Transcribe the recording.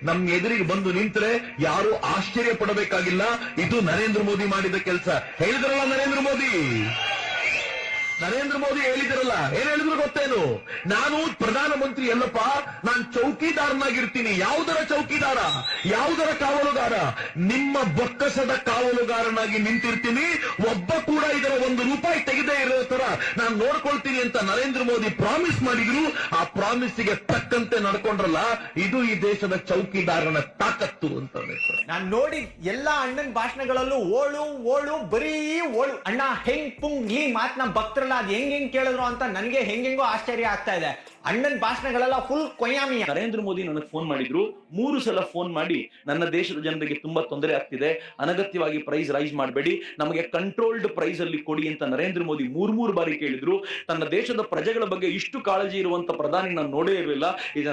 ನಮ್ ಎದುರಿಗೆ ಬಂದು ನಿಂತ್ರೆ ಯಾರು ಆಶ್ಚರ್ಯ ಪಡಬೇಕಾಗಿಲ್ಲ. ಇದು ನರೇಂದ್ರ ಮೋದಿ ಮಾಡಿದ ಕೆಲಸ. ಹೇಳಿದ್ರಲ್ಲ ನರೇಂದ್ರ ಮೋದಿ ಹೇಳಿದ್ರಲ್ಲ, ಏನ್ ಹೇಳಿದ್ರು ಗೊತ್ತೇನು? ನಾನು ಪ್ರಧಾನಮಂತ್ರಿ ಅಲ್ಲಪ್ಪ, ನಾನ್ ಚೌಕಿದಾರನಾಗಿರ್ತೀನಿ. ಯಾವುದರ ಚೌಕಿದಾರ? ಯಾವುದರ ಕಾವಲುಗಾರ? ನಿಮ್ಮ ಬೊಕ್ಕಸದ ಕಾವಲುಗಾರನಾಗಿ ನಿಂತಿರ್ತೀನಿ. ಒಬ್ಬ ಕೂಡ ಇದರ ₹1 ತೆಗೆದೇ ಇರೋ ತರ ನಾನು ನೋಡ್ಕೊಳ್ತೀನಿ ಅಂತ ನರೇಂದ್ರ ಮೋದಿ ಪ್ರಾಮಿಸ್ ಮಾಡಿದ್ರು. ಆ ಪ್ರಾಮಿಸ್ಗೆ ತಕ್ಕಂತೆ ನಡ್ಕೊಂಡ್ರಲ್ಲ, ಇದು ಈ ದೇಶದ ಚೌಕಿದಾರನ ತಾಕತ್ತು ಅಂತ. ನಾನ್ ನೋಡಿ ಎಲ್ಲಾ ಅಣ್ಣನ್ ಭಾಷಣಗಳಲ್ಲೂ ಓಳು ಓಳು ಬರೀ ಓಳು. ಅಣ್ಣ ಹೆಂಗ್ ಪುಂಗ್ ಈ ಮಾತನ್ನ ಭಕ್ತರಲ್ಲ ಅದ್ ಹೆಂಗ್ ಕೇಳಿದ್ರು ಅಂತ ನನ್ಗೆ ಹೆಂಗೆಂಗೋ ಆಶ್ಚರ್ಯ ಆಗ್ತಾ ಇದೆ. ಅಣ್ಣನ್ ಭಾಷಣಗಳೆಲ್ಲ ಫುಲ್ ಕೊಯ್ಯಾಮಿ. ನರೇಂದ್ರ ಮೋದಿ ನನಗೆ ಫೋನ್ ಮಾಡಿದ್ರು, 3 ಸಲ ಫೋನ್ ಮಾಡಿ ನನ್ನ ದೇಶದ ಜನರಿಗೆ ತುಂಬಾ ತೊಂದರೆ ಆಗ್ತಿದೆ, ಅನಗತ್ಯವಾಗಿ ಪ್ರೈಸ್ ರೈಸ್ ಮಾಡಬೇಡಿ, ನಮಗೆ ಕಂಟ್ರೋಲ್ಡ್ ಪ್ರೈಸ್ ಅಲ್ಲಿ ಕೊಡಿ ಅಂತ ನರೇಂದ್ರ ಮೋದಿ 3 ಬಾರಿ ಕೇಳಿದ್ರು. ತನ್ನ ದೇಶದ ಪ್ರಜೆಗಳ ಬಗ್ಗೆ ಇಷ್ಟು ಕಾಳಜಿ ಇರುವಂತ ಪ್ರಧಾನಿ ನಾನು ನೋಡೇ ಇರಲಿಲ್ಲ.